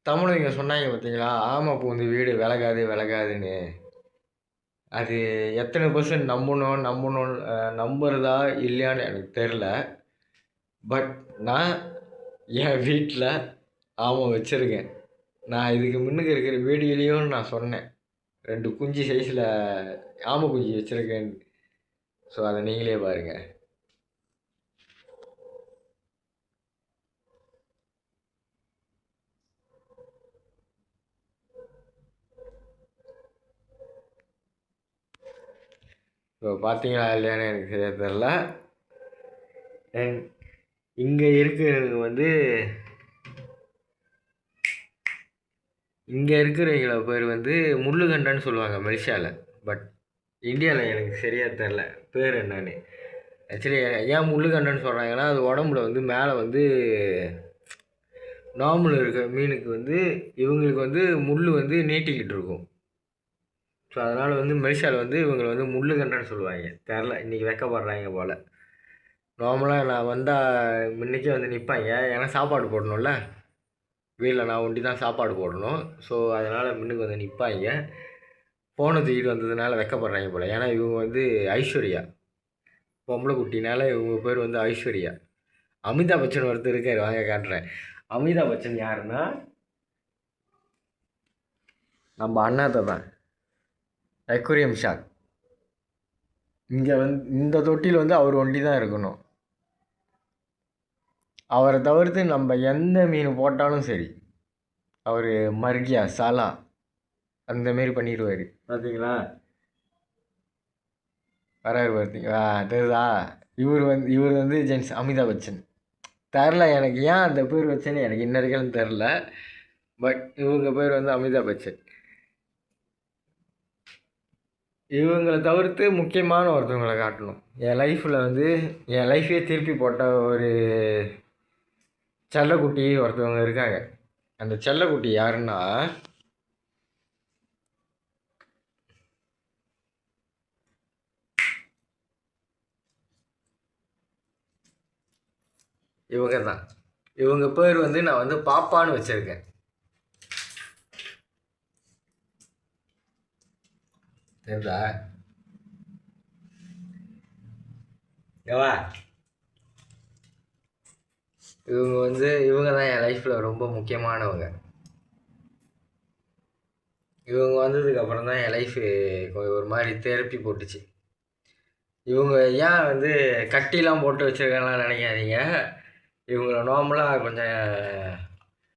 தமிழங்க சொன்னாங்க பார்த்தீங்களா? ஆமை பூந்து வீடு விலகாது விலகாதுன்னு. அது எத்தனை பெர்சன்ட் நம்பணும் நம்புறதா இல்லையான்னு எனக்கு தெரில. பட் நான் என் வீட்ல ஆமை வச்சிருக்கேன். நான் இதுக்கு முன்னுக்கு இருக்கிற வீடியோலயும் நான் சொன்னேன். 2 குஞ்சு சைஸ்ல ஆமை குஞ்சு வச்சிருக்கேன்னு. ஸோ அத நீங்களே பாருங்க. ஸோ பார்த்தீங்களா இல்லையான்னு எனக்கு சரியா தெரில. அண்ட் இங்கே இருக்கிறவங்க வந்து இங்கே இருக்கிறவங்கள பேர் வந்து முள்ளுகண்டன்னு சொல்லுவாங்க மலேசியாவில். பட் இந்தியாவில் எனக்கு சரியாக தெரில பேர் என்னன்னு. ஆக்சுவலி ஏன் முள்ளுகண்டன்னு சொல்கிறாங்கன்னா அது உடம்புல வந்து மேலே வந்து நார்மல் இருக்கிற மீனுக்கு வந்து இவங்களுக்கு வந்து முள் வந்து நீட்டிக்கிட்டு இருக்கும். ஸோ அதனால் வந்து மலேசியாவில் வந்து இவங்களை வந்து முள்ளுகண்டன்னு சொல்லுவாங்க. தெரில, இன்றைக்கி வெக்கப்படுறாங்க போல். நார்மலாக நான் வந்தால் முன்னைக்கே வந்து நிற்பாங்க. ஏன்னா சாப்பாடு போடணும்ல, வீட்டில் நான் ஒண்டி தான் சாப்பாடு போடணும். ஸோ அதனால் முன்னுக்கு வந்து நிற்பாங்க. ஃபோனை தூக்கிட்டு வந்ததுனால வெக்கப்படுறாங்க போல். ஏன்னா இவங்க வந்து ஐஸ்வர்யா, பொம்பளை குட்டினால இவங்க பேர் வந்து ஐஸ்வர்யா. அமிதாப் பச்சன் ஒருத்தர் இருக்கார், வாங்க காட்டுறேன். அமிதாப் பச்சன் யாருன்னா நம்ம அண்ணாத்தை தான், அக்வேரியம் ஷாக். இங்கே வந்து இந்த தொட்டியில் வந்து அவர் ஒண்டி தான் இருக்கணும். அவரை தவிர்த்து நம்ம எந்த மீன் போட்டாலும் சரி, அவர் மர்கியா சாலா அந்தமாரி பண்ணிடுவார். பார்த்தீங்களா, வராரு பார்த்தீங்களா, தெரியுதா? இவர் வந்து ஜென்ஸ் அமிதாப் பச்சன். தெரில எனக்கு ஏன் அந்த பேர் வச்சேன்னு எனக்கு இன்ன வரைக்கும் தெரில. பட் இவங்க பேர் வந்து அமிதாப் பச்சன். இவங்களை தவிர்த்து முக்கியமான ஒருத்தவங்களை காட்டணும். என் லைஃப்பில் வந்து என் லைஃபே திருப்பி போட்ட ஒரு செல்லக்குட்டி ஒருத்தவங்க இருக்காங்க. அந்த செல்லக்குட்டி யாருன்னா இவங்க தான். இவங்க பேர் வந்து நான் வந்து பாப்பான்னு வச்சுருக்கேன். தெரியுதா? ஏவா, இவங்க தான் என் லைஃப்பில் ரொம்ப முக்கியமானவங்க. இவங்க வந்ததுக்கப்புறம் தான் என் லைஃபு ஒரு மாதிரி தெரப்பி போட்டுச்சு. இவங்க ஏன் வந்து கட்டிலாம் போட்டு வச்சுருக்காங்கலாம் நினைக்காதீங்க. இவங்கள நார்மலாக கொஞ்சம்